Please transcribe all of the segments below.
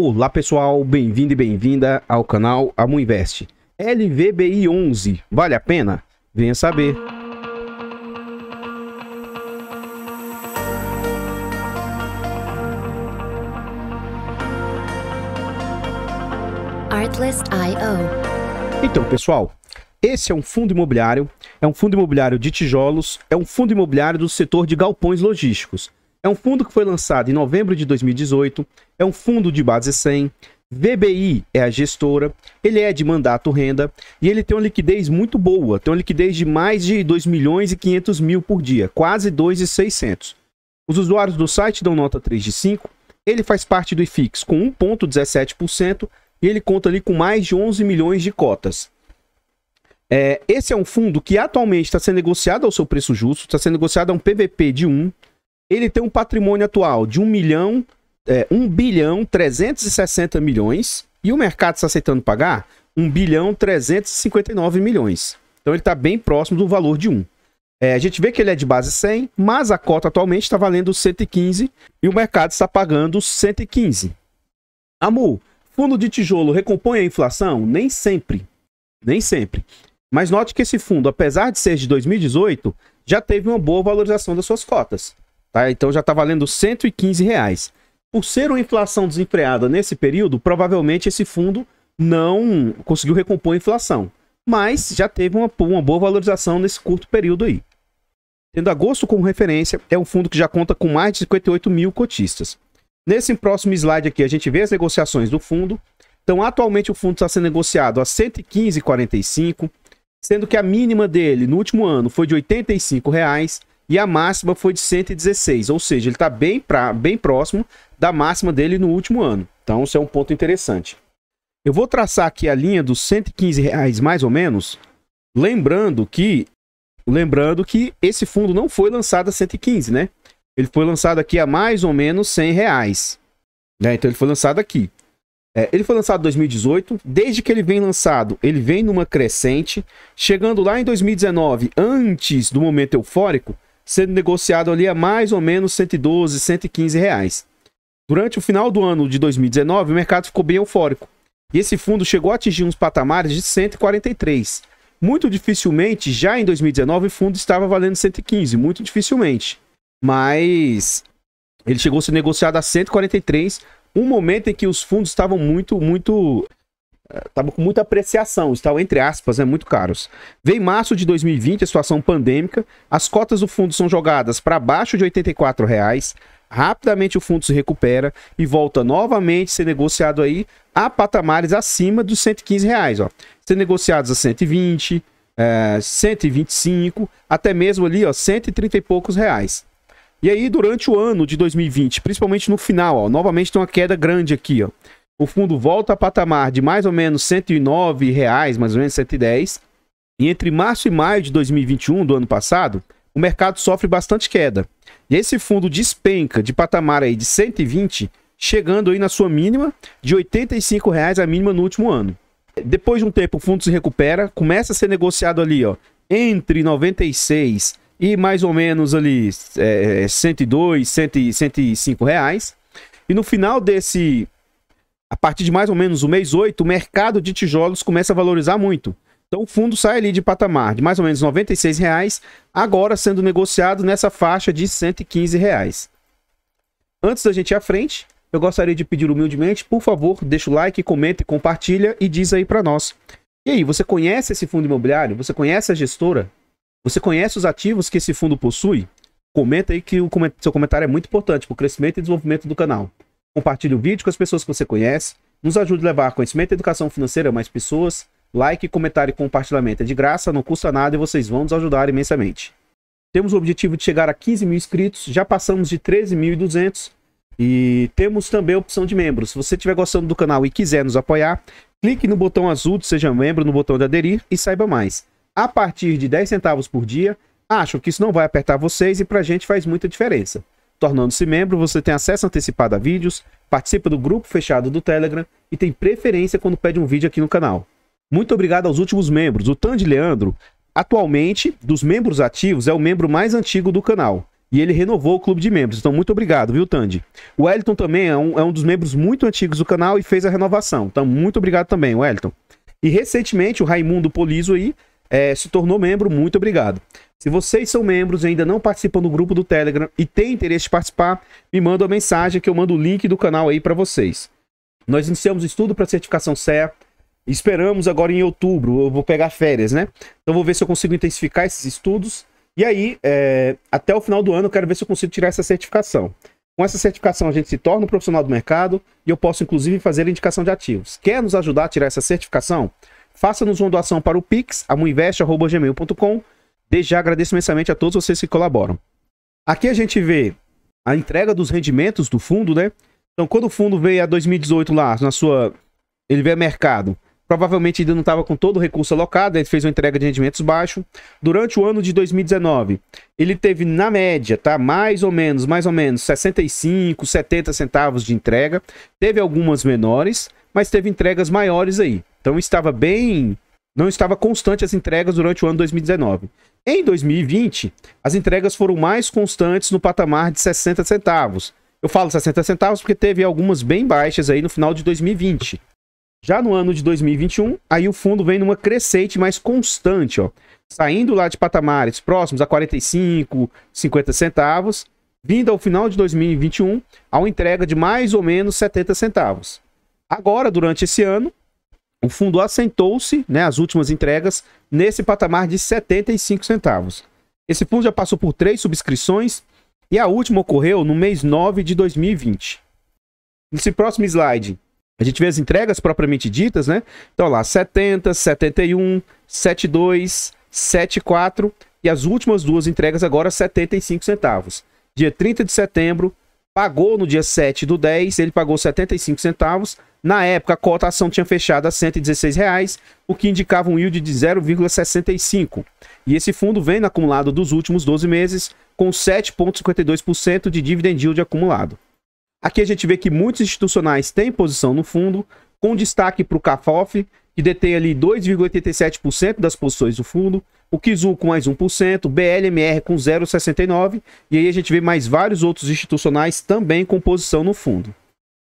Olá pessoal, bem-vindo e bem-vinda ao canal Amuinvest. LVBI 11, vale a pena? Venha saber. Artlist.io. Então pessoal, esse é um fundo imobiliário de tijolos, é um fundo imobiliário do setor de galpões logísticos. É um fundo que foi lançado em novembro de 2018, é um fundo de base 100, VBI é a gestora, ele é de mandato renda e ele tem uma liquidez muito boa, tem uma liquidez de mais de 2 milhões e 500 mil por dia, quase 2.600. Os usuários do site dão nota 3 de 5, ele faz parte do IFIX com 1,17% e ele conta ali com mais de 11 milhões de cotas. Esse é um fundo que atualmente está sendo negociado ao seu preço justo, está sendo negociado a um PVP de 1. Ele tem um patrimônio atual de 1 bilhão 360 milhões e o mercado está aceitando pagar 1 bilhão 359 milhões. Então ele está bem próximo do valor de 1. A gente vê que ele é de base 100, mas a cota atualmente está valendo 115 e o mercado está pagando 115. Amu, fundo de tijolo recompõe a inflação? Nem sempre. Nem sempre. Mas note que esse fundo, apesar de ser de 2018, já teve uma boa valorização das suas cotas. Tá? Então já está valendo R$115. Por ser uma inflação desenfreada nesse período, provavelmente esse fundo não conseguiu recompor a inflação. Mas já teve uma boa valorização nesse curto período aí. Tendo agosto como referência, é um fundo que já conta com mais de 58 mil cotistas. Nesse próximo slide aqui, a gente vê as negociações do fundo. Então, atualmente o fundo está sendo negociado a R$ 115,45, sendo que a mínima dele no último ano foi de R$ 85 e a máxima foi de 116, ou seja, ele está bem próximo da máxima dele no último ano. Então, isso é um ponto interessante. Eu vou traçar aqui a linha dos R$ 115 mais ou menos, lembrando que esse fundo não foi lançado a 115, né? Ele foi lançado aqui a mais ou menos R$ 100, né? Então ele foi lançado aqui. Ele foi lançado em 2018, desde que ele vem lançado, ele vem numa crescente, chegando lá em 2019, antes do momento eufórico, sendo negociado ali a mais ou menos 112, 115 reais. Durante o final do ano de 2019, o mercado ficou bem eufórico. E esse fundo chegou a atingir uns patamares de 143. Muito dificilmente, já em 2019, o fundo estava valendo 115, muito dificilmente. Mas ele chegou a ser negociado a 143, um momento em que os fundos estavam estavam com muita apreciação, estavam, entre aspas, muito caros. Veio em março de 2020, a situação pandêmica, as cotas do fundo são jogadas para baixo de R$ 84, rapidamente o fundo se recupera e volta novamente a ser negociado aí a patamares acima dos R$ 115, ó. Sendo negociados a 120, 125, até mesmo ali, ó, 130 e poucos reais. E aí, durante o ano de 2020, principalmente no final, ó, novamente tem uma queda grande aqui, ó. O fundo volta a patamar de mais ou menos R$ 109, mais ou menos 110. E entre março e maio de 2021, do ano passado, o mercado sofre bastante queda. E esse fundo despenca de patamar aí de 120, chegando aí na sua mínima de R$ 85 a mínima no último ano. Depois de um tempo, o fundo se recupera, começa a ser negociado ali, ó, entre 96 e mais ou menos ali 102, 105 reais. E no final desse... A partir de mais ou menos o mês 8, o mercado de tijolos começa a valorizar muito. Então o fundo sai ali de patamar de mais ou menos R$ 96, agora sendo negociado nessa faixa de R$ 115. Antes da gente ir à frente, eu gostaria de pedir humildemente, por favor, deixa o like, comenta, compartilha e diz aí para nós. E aí, você conhece esse fundo imobiliário? Você conhece a gestora? Você conhece os ativos que esse fundo possui? Comenta aí que seu comentário é muito importante para o crescimento e desenvolvimento do canal. Compartilhe o vídeo com as pessoas que você conhece. Nos ajude a levar conhecimento e educação financeira a mais pessoas. Like, comentário e compartilhamento é de graça, não custa nada e vocês vão nos ajudar imensamente. Temos o objetivo de chegar a 15 mil inscritos, já passamos de 13.200 e temos também a opção de membros. Se você estiver gostando do canal e quiser nos apoiar, clique no botão azul de Seja Membro, no botão de aderir e saiba mais. A partir de 10 centavos por dia, acho que isso não vai apertar vocês e pra gente faz muita diferença. Tornando-se membro, você tem acesso antecipado a vídeos, participa do grupo fechado do Telegram e tem preferência quando pede um vídeo aqui no canal. Muito obrigado aos últimos membros. O Tandy Leandro, atualmente, dos membros ativos, é o membro mais antigo do canal. e ele renovou o clube de membros. Então, muito obrigado, viu, Tandy? O Wellington também é um dos membros muito antigos do canal e fez a renovação. Então, muito obrigado também, Wellington. E recentemente, o Raimundo Polizo aí se tornou membro. Muito obrigado. Se vocês são membros e ainda não participam do grupo do Telegram e têm interesse de participar, me manda uma mensagem que eu mando o link do canal aí para vocês. Nós iniciamos o estudo para certificação CEA. Esperamos agora em outubro. Eu vou pegar férias, né? Então, vou ver se eu consigo intensificar esses estudos. E aí, até o final do ano, eu quero ver se eu consigo tirar essa certificação. Com essa certificação, a gente se torna um profissional do mercado e eu posso, inclusive, fazer a indicação de ativos. Quer nos ajudar a tirar essa certificação? Faça-nos uma doação para o Pix, amuinvest@gmail.com. Desde já agradeço imensamente a todos vocês que colaboram. Aqui a gente vê a entrega dos rendimentos do fundo, né? Então, quando o fundo veio a 2018 lá, ele veio a mercado, provavelmente ainda não estava com todo o recurso alocado, ele fez uma entrega de rendimentos baixo. Durante o ano de 2019, ele teve, na média, tá, mais ou menos 65, 70 centavos de entrega. Teve algumas menores, mas teve entregas maiores aí. Então não estava constante as entregas durante o ano 2019. Em 2020, as entregas foram mais constantes no patamar de 60 centavos. Eu falo 60 centavos porque teve algumas bem baixas aí no final de 2020. Já no ano de 2021, aí o fundo vem numa crescente mais constante, ó, saindo lá de patamares próximos a 45, 50 centavos, vindo ao final de 2021 a uma entrega de mais ou menos 70 centavos. Agora, durante esse ano, o fundo assentou-se, né, as últimas entregas, nesse patamar de 75 centavos. Esse fundo já passou por 3 subscrições e a última ocorreu no mês 9 de 2020. Nesse próximo slide, a gente vê as entregas propriamente ditas, né? Então lá, 70, 71, 72, 74 e as últimas 2 entregas agora 75 centavos. Dia 30 de setembro, pagou no dia 7 do 10, ele pagou 75 centavos. Na época, a cotação tinha fechado a R$ 116, o que indicava um yield de 0,65. E esse fundo vem no acumulado dos últimos 12 meses com 7,52% de dividend yield acumulado. Aqui a gente vê que muitos institucionais têm posição no fundo, com destaque para o CAFOF, que detém ali 2,87% das posições do fundo, o Kizu com mais 1%, BLMR com 0,69%, e aí a gente vê mais vários outros institucionais também com posição no fundo.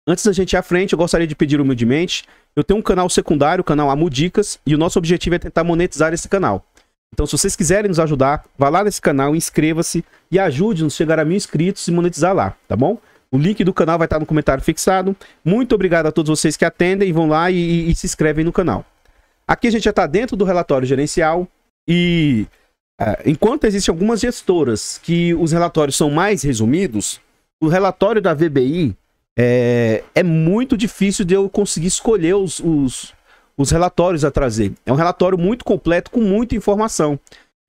Antes da gente ir à frente, eu gostaria de pedir humildemente, eu tenho um canal secundário, o canal Amudicas, e o nosso objetivo é tentar monetizar esse canal. Então, se vocês quiserem nos ajudar, vá lá nesse canal, inscreva-se e ajude-nos a chegar a 1000 inscritos e monetizar lá, tá bom? O link do canal vai estar no comentário fixado. Muito obrigado a todos vocês que atendem, vão lá e se inscrevem no canal. Aqui a gente já está dentro do relatório gerencial e enquanto existem algumas gestoras que os relatórios são mais resumidos, o relatório da VBI é muito difícil de eu conseguir escolher os relatórios a trazer. É um relatório muito completo, com muita informação.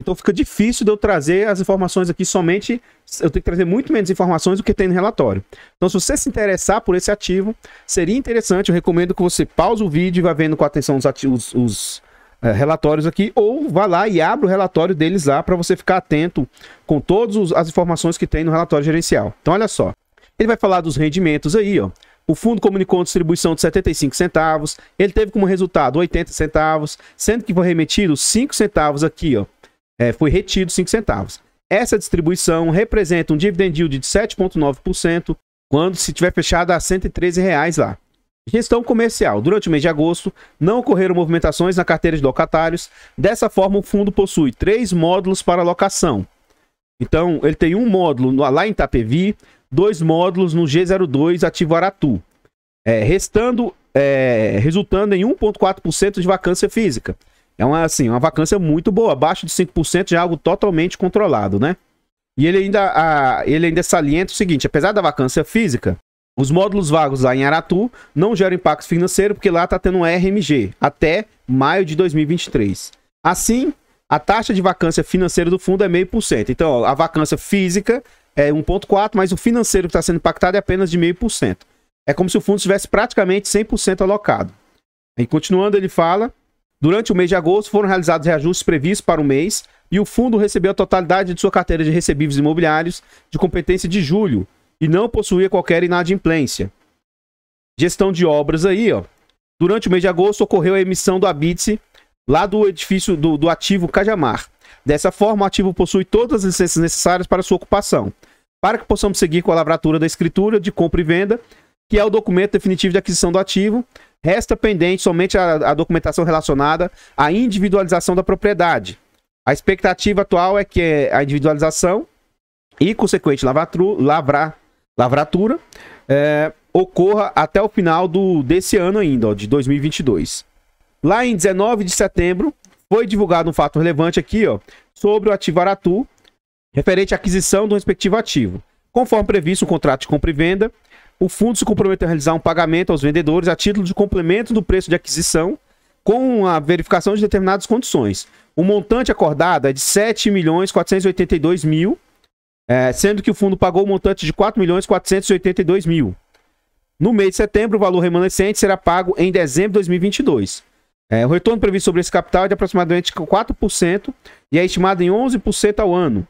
Então fica difícil de eu trazer as informações aqui somente, eu tenho que trazer muito menos informações do que tem no relatório. Então se você se interessar por esse ativo, seria interessante, eu recomendo que você pause o vídeo e vá vendo com atenção os relatórios aqui, ou vá lá e abra o relatório deles lá para você ficar atento com todas as informações que tem no relatório gerencial. Então olha só, ele vai falar dos rendimentos aí, ó. O fundo comunicou uma distribuição de 75 centavos, ele teve como resultado 80 centavos, sendo que foi remetido 5 centavos aqui, ó. Foi retido 5 centavos. Essa distribuição representa um dividend yield de 7,9% quando se tiver fechado a R$ 113 lá. Gestão comercial. Durante o mês de agosto, não ocorreram movimentações na carteira de locatários. Dessa forma, o fundo possui 3 módulos para alocação. Então, ele tem um módulo lá em Itapevi, 2 módulos no G02 ativo Aratu, resultando em 1,4% de vacância física. É uma vacância muito boa, abaixo de 5% já é algo totalmente controlado, né? E ele ainda salienta o seguinte, apesar da vacância física, os módulos vagos lá em Aratu não geram impacto financeiro porque lá está tendo um RMG até maio de 2023. Assim, a taxa de vacância financeira do fundo é 0,5%. Então, ó, a vacância física é 1,4%, mas o financeiro que está sendo impactado é apenas de 0,5%. É como se o fundo estivesse praticamente 100% alocado. E continuando, ele fala... Durante o mês de agosto foram realizados reajustes previstos para o mês e o fundo recebeu a totalidade de sua carteira de recebíveis imobiliários de competência de julho e não possuía qualquer inadimplência. Gestão de obras aí, ó. Durante o mês de agosto ocorreu a emissão do habite lá do edifício do ativo Cajamar. Dessa forma, o ativo possui todas as licenças necessárias para sua ocupação. para que possamos seguir com a lavratura da escritura de compra e venda, que é o documento definitivo de aquisição do ativo. Resta pendente somente a documentação relacionada à individualização da propriedade. A expectativa atual é que a individualização e consequente lavratura ocorra até o final desse ano ainda, ó, de 2022. Lá em 19 de setembro, foi divulgado um fato relevante aqui, ó, sobre o ativo Aratu, referente à aquisição do respectivo ativo. Conforme previsto no contrato de compra e venda, o fundo se comprometeu a realizar um pagamento aos vendedores a título de complemento do preço de aquisição, com a verificação de determinadas condições. O montante acordado é de R$ 7.482.000, sendo que o fundo pagou o montante de R$ 4.482.000. No mês de setembro, o valor remanescente será pago em dezembro de 2022. O retorno previsto sobre esse capital é de aproximadamente 4% e é estimado em 11% ao ano.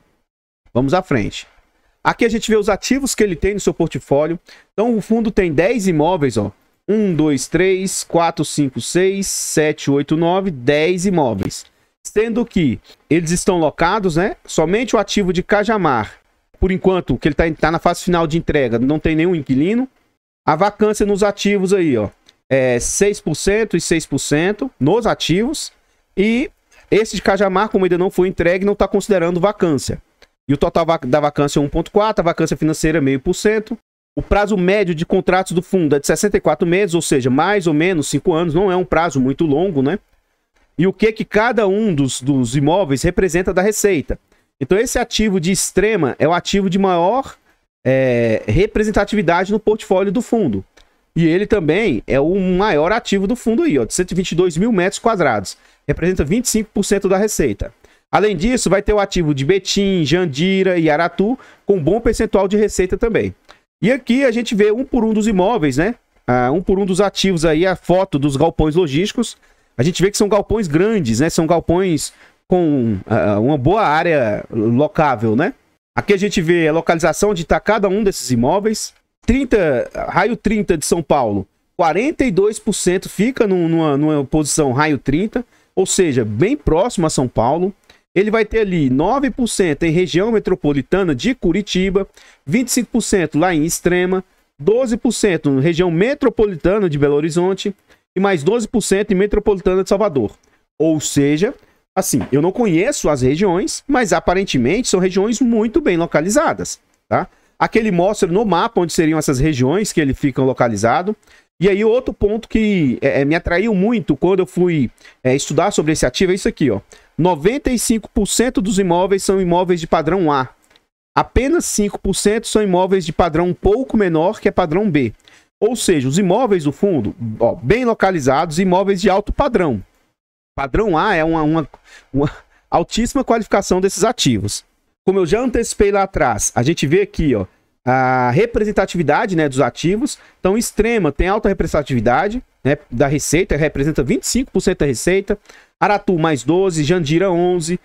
Vamos à frente. Aqui a gente vê os ativos que ele tem no seu portfólio. Então o fundo tem 10 imóveis, ó. 1, 2, 3, 4, 5, 6, 7, 8, 9, 10 imóveis. Sendo que eles estão locados, né? Somente o ativo de Cajamar, por enquanto, que ele tá na fase final de entrega, não tem nenhum inquilino. A vacância nos ativos aí, ó, é 6% e 6% nos ativos. E esse de Cajamar, como ainda não foi entregue, não está considerando vacância. E o total da vacância é 1,4%, a vacância financeira é 0,5%. O prazo médio de contratos do fundo é de 64 meses, ou seja, mais ou menos 5 anos, não é um prazo muito longo, né? E o que cada um dos imóveis representa da receita. Então esse ativo de Extrema é o ativo de maior representatividade no portfólio do fundo. E ele também é o maior ativo do fundo aí, ó, de 122 mil metros quadrados. Representa 25% da receita. Além disso, vai ter o ativo de Betim, Jandira e Aratu, com bom percentual de receita também. E aqui a gente vê um por um dos imóveis, né? Um por um dos ativos aí, a foto dos galpões logísticos. A gente vê que são galpões grandes, né? São galpões com uma boa área locável, né? Aqui a gente vê a localização onde está cada um desses imóveis. Raio 30 de São Paulo, 42% fica numa posição raio 30, ou seja, bem próximo a São Paulo. Ele vai ter ali 9% em região metropolitana de Curitiba, 25% lá em Extrema, 12% na região metropolitana de Belo Horizonte e mais 12% em metropolitana de Salvador. Ou seja, assim, eu não conheço as regiões, mas aparentemente são regiões muito bem localizadas, tá? Aqui ele mostra no mapa onde seriam essas regiões que ele fica localizado. E aí outro ponto que me atraiu muito quando eu fui estudar sobre esse ativo é isso aqui, ó. 95% dos imóveis são imóveis de padrão A. Apenas 5% são imóveis de padrão um pouco menor, que é padrão B. Ou seja, os imóveis do fundo, ó, bem localizados, imóveis de alto padrão. Padrão A é uma altíssima qualificação desses ativos. Como eu já antecipei lá atrás, a gente vê aqui, ó, a representatividade, né, dos ativos. Então, Extrema tem alta representatividade, né, da receita, representa 25% da receita. Aratu mais 12%, Jandira 11%,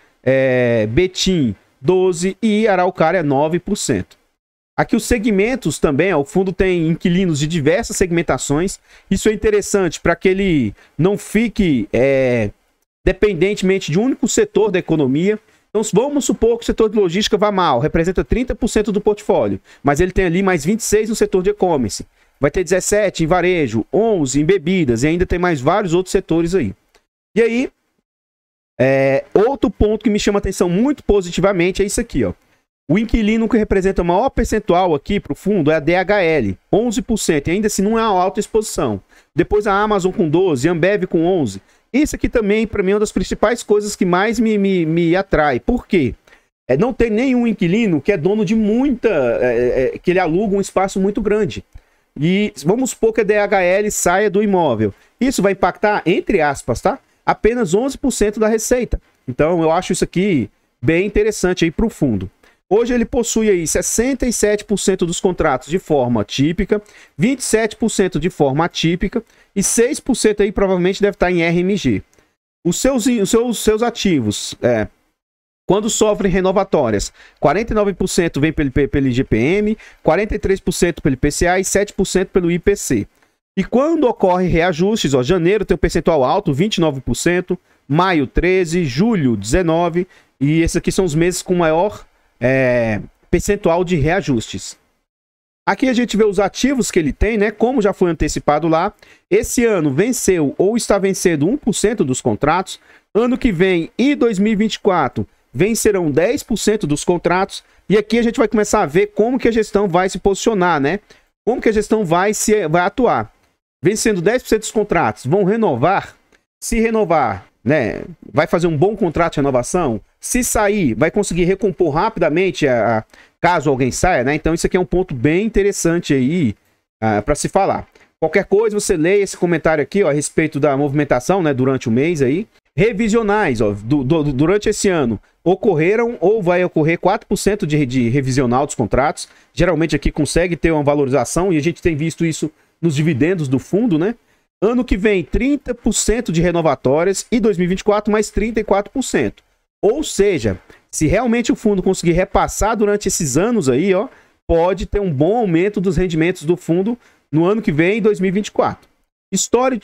Betim 12% e Araucária 9%. Aqui os segmentos também, ó, o fundo tem inquilinos de diversas segmentações. Isso é interessante para que ele não fique dependentemente de um único setor da economia. Então, vamos supor que o setor de logística vá mal, representa 30% do portfólio, mas ele tem ali mais 26% no setor de e-commerce. Vai ter 17% em varejo, 11% em bebidas e ainda tem mais vários outros setores aí. E aí, outro ponto que me chama a atenção muito positivamente é isso aqui, ó. O inquilino que representa o maior percentual aqui para o fundo é a DHL, 11%, e ainda assim não é uma alta exposição. Depois a Amazon com 12%, a Ambev com 11%. Isso aqui também, para mim, é uma das principais coisas que mais me atrai. Por quê? Não tem nenhum inquilino que é dono de que ele aluga um espaço muito grande. E vamos supor que a DHL saia do imóvel. Isso vai impactar, entre aspas, tá? Apenas 11% da receita. Então, eu acho isso aqui bem interessante aí para o fundo. Hoje ele possui aí 67% dos contratos de forma típica, 27% de forma atípica e 6% aí provavelmente deve estar em RMG. Os seus ativos, quando sofrem renovatórias, 49% vem pelo IGPM, 43% pelo IPCA e 7% pelo IPC. E quando ocorre reajustes, ó, janeiro tem um percentual alto, 29%, maio 13%, julho 19%, e esses aqui são os meses com maior percentual de reajustes. Aqui a gente vê os ativos que ele tem, né? Como já foi antecipado lá. Esse ano venceu ou está vencendo 1% dos contratos. Ano que vem e 2024 vencerão 10% dos contratos. E aqui a gente vai começar a ver como que a gestão vai se posicionar, né? Como que a gestão vai atuar. Vencendo 10% dos contratos, vão renovar? Se renovar, né? Vai fazer um bom contrato de renovação? Se sair, vai conseguir recompor rapidamente caso alguém saia, né? Então isso aqui é um ponto bem interessante aí para se falar. Qualquer coisa, você leia esse comentário aqui, ó, a respeito da movimentação, né, durante o mês aí. Revisionais, ó, durante esse ano, ocorreram ou vai ocorrer 4% de revisional dos contratos. Geralmente aqui consegue ter uma valorização e a gente tem visto isso nos dividendos do fundo, né? Ano que vem, 30% de renovatórias e 2024 mais 34%. Ou seja, se realmente o fundo conseguir repassar durante esses anos aí, ó, pode ter um bom aumento dos rendimentos do fundo no ano que vem, em 2024.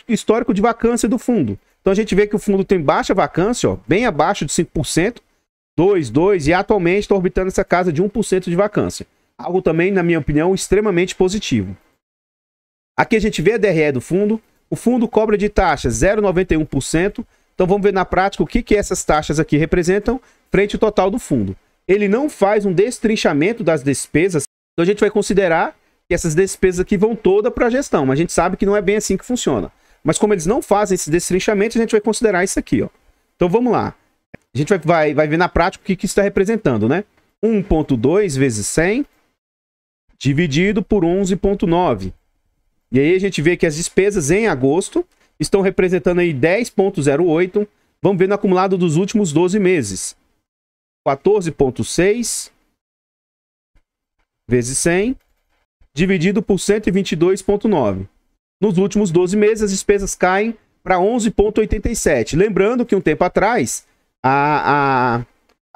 Histórico de vacância do fundo. Então a gente vê que o fundo tem baixa vacância, ó, bem abaixo de 5%, 2%, e atualmente está orbitando essa casa de 1% de vacância. Algo também, na minha opinião, extremamente positivo. Aqui a gente vê a DRE do fundo. O fundo cobra de taxa 0,91%. Então vamos ver na prática o que essas taxas aqui representam frente ao total do fundo. Ele não faz um destrinchamento das despesas, então a gente vai considerar que essas despesas aqui vão toda para a gestão, mas a gente sabe que não é bem assim que funciona. Mas como eles não fazem esse destrinchamento, a gente vai considerar isso aqui, ó. Então vamos lá. A gente vai ver na prática o que isso está representando, né? 1,2 vezes 100 dividido por 11,9. E aí a gente vê que as despesas em agosto estão representando aí 10,08. Vamos ver no acumulado dos últimos 12 meses. 14,6 vezes 100 dividido por 122,9. Nos últimos 12 meses, as despesas caem para 11,87. Lembrando que um tempo atrás, a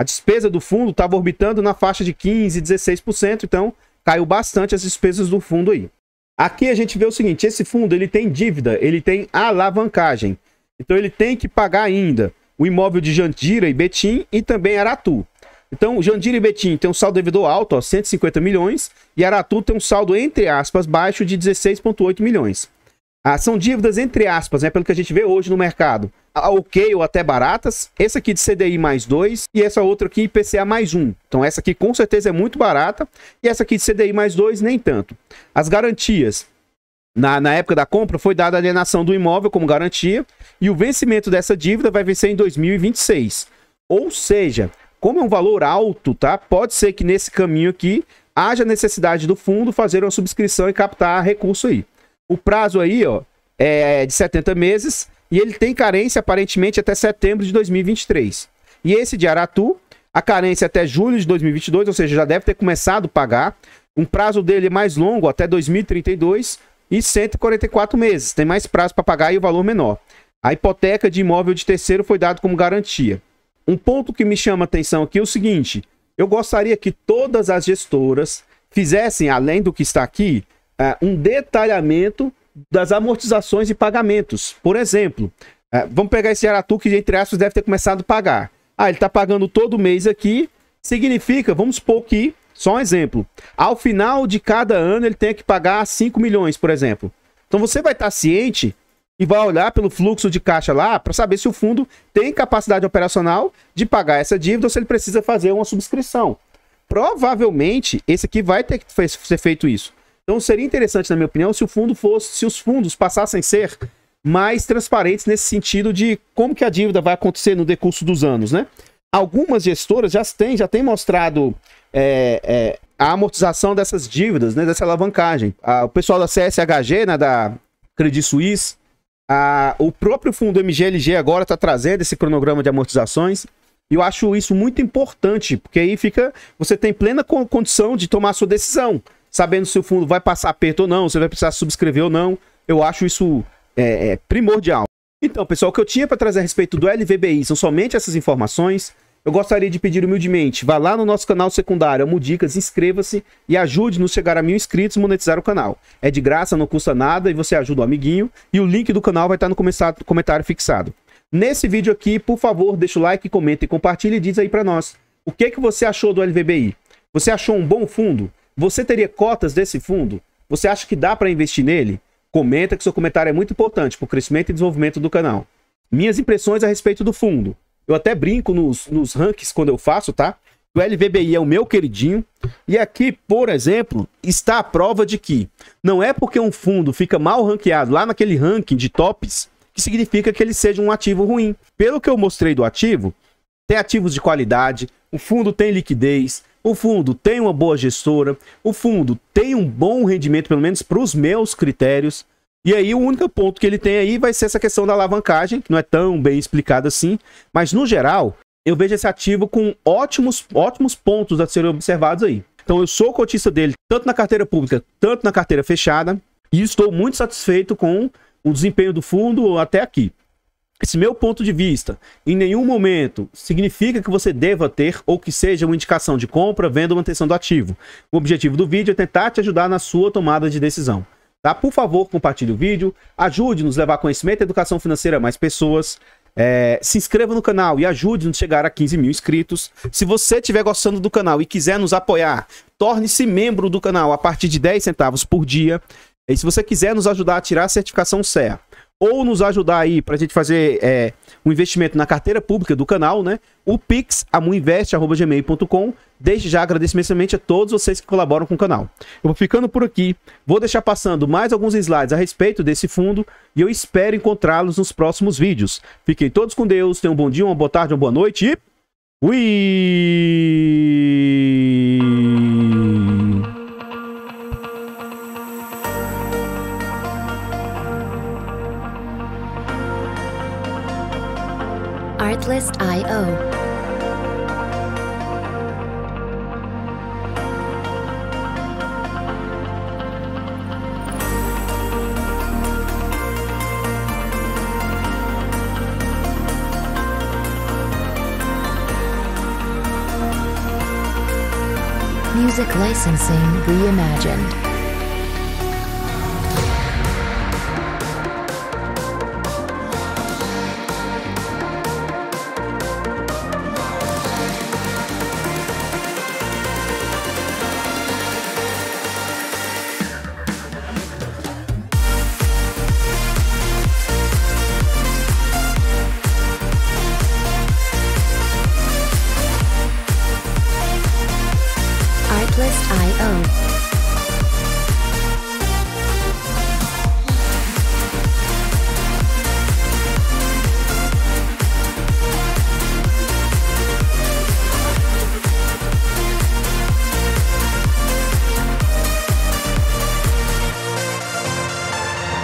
despesa do fundo estava orbitando na faixa de 15%, 16%. Então, caiu bastante as despesas do fundo aí. Aqui a gente vê o seguinte, esse fundo ele tem dívida, ele tem alavancagem. Então ele tem que pagar ainda o imóvel de Jandira e Betim e também Aratu. Então Jandira e Betim tem um saldo devedor alto, ó, 150 milhões, e Aratu tem um saldo, entre aspas, baixo de 16,8 milhões. São dívidas, entre aspas, né, pelo que a gente vê hoje no mercado. Ok ou até baratas. Essa aqui de CDI mais 2 e essa outra aqui IPCA mais 1. Então essa aqui com certeza é muito barata e essa aqui de CDI mais 2 nem tanto. As garantias. Na época da compra foi dada a alienação do imóvel como garantia e o vencimento dessa dívida vai vencer em 2026. Ou seja, como é um valor alto, tá? Pode ser que nesse caminho aqui haja necessidade do fundo fazer uma subscrição e captar recurso aí. O prazo aí, ó, é de 70 meses e ele tem carência aparentemente até setembro de 2023. E esse de Aratu, a carência até julho de 2022, ou seja, já deve ter começado a pagar. Um prazo dele é mais longo, até 2032 e 144 meses. Tem mais prazo para pagar e o valor menor. A hipoteca de imóvel de terceiro foi dado como garantia. Um ponto que me chama a atenção aqui é o seguinte, eu gostaria que todas as gestoras fizessem, além do que está aqui, um detalhamento das amortizações e pagamentos. Por exemplo, vamos pegar esse Aratu que, entre aspas, deve ter começado a pagar. Ele está pagando todo mês aqui, significa, vamos supor que, só um exemplo, ao final de cada ano ele tem que pagar 5 milhões, por exemplo. Então você vai estar ciente e vai olhar pelo fluxo de caixa lá para saber se o fundo tem capacidade operacional de pagar essa dívida ou se ele precisa fazer uma subscrição. Provavelmente, esse aqui vai ter que ser feito isso. Então seria interessante, na minha opinião, se os fundos passassem a ser mais transparentes nesse sentido de como que a dívida vai acontecer no decurso dos anos, né? Algumas gestoras já têm mostrado a amortização dessas dívidas, né, dessa alavancagem. O pessoal da CSHG, né, da Credit Suisse, o próprio fundo MGLG agora está trazendo esse cronograma de amortizações. E eu acho isso muito importante, porque aí você tem plena condição de tomar a sua decisão, sabendo se o fundo vai passar aperto ou não, se vai precisar subscrever ou não. Eu acho isso primordial. Então, pessoal, o que eu tinha para trazer a respeito do LVBI são somente essas informações. Eu gostaria de pedir humildemente, vá lá no nosso canal secundário, Amo Dicas, inscreva-se e ajude-nos a chegar a 1000 inscritos e monetizar o canal. É de graça, não custa nada e você ajuda o amiguinho. E o link do canal vai estar no comentário fixado. Nesse vídeo aqui, por favor, deixa o like, comenta e compartilha e diz aí para nós. O que você achou do LVBI? Você achou um bom fundo? Você teria cotas desse fundo? Você acha que dá para investir nele? Comenta, que seu comentário é muito importante para o crescimento e desenvolvimento do canal. Minhas impressões a respeito do fundo. Eu até brinco nos rankings quando eu faço, tá? O LVBI é o meu queridinho. E aqui, por exemplo, está a prova de que não é porque um fundo fica mal ranqueado lá naquele ranking de tops que significa que ele seja um ativo ruim. Pelo que eu mostrei do ativo, tem ativos de qualidade, o fundo tem liquidez, o fundo tem uma boa gestora, o fundo tem um bom rendimento, pelo menos para os meus critérios. E aí o único ponto que ele tem aí vai ser essa questão da alavancagem, que não é tão bem explicada assim, mas no geral, eu vejo esse ativo com ótimos pontos a serem observados aí. Então eu sou cotista dele, tanto na carteira pública, tanto na carteira fechada, e estou muito satisfeito com o desempenho do fundo até aqui. Esse meu ponto de vista, em nenhum momento significa que você deva ter ou que seja uma indicação de compra, venda ou manutenção do ativo. O objetivo do vídeo é tentar te ajudar na sua tomada de decisão. Tá? Por favor, compartilhe o vídeo, ajude-nos a levar conhecimento e educação financeira a mais pessoas. Se inscreva no canal e ajude-nos a chegar a 15 mil inscritos. Se você estiver gostando do canal e quiser nos apoiar, torne-se membro do canal a partir de 10 centavos por dia. E se você quiser nos ajudar a tirar a certificação CEA, ou nos ajudar aí para a gente fazer um investimento na carteira pública do canal, né? O Pix, amuinvest@gmail.com. Desde já agradeço imensamente a todos vocês que colaboram com o canal. Eu vou ficando por aqui, vou deixar passando mais alguns slides a respeito desse fundo e eu espero encontrá-los nos próximos vídeos. Fiquem todos com Deus, tenham um bom dia, uma boa tarde, uma boa noite e fui! Artlist.io. Music licensing reimagined. Artlist.io.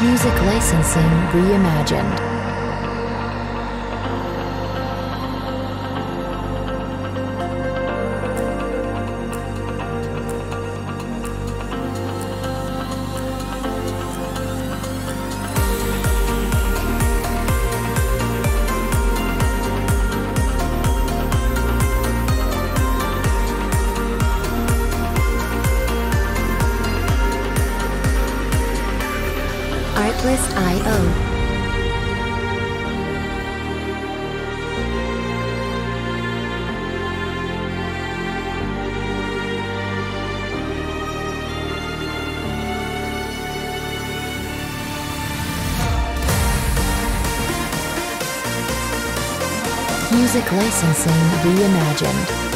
Music licensing reimagined. Artlist.io. Music licensing reimagined.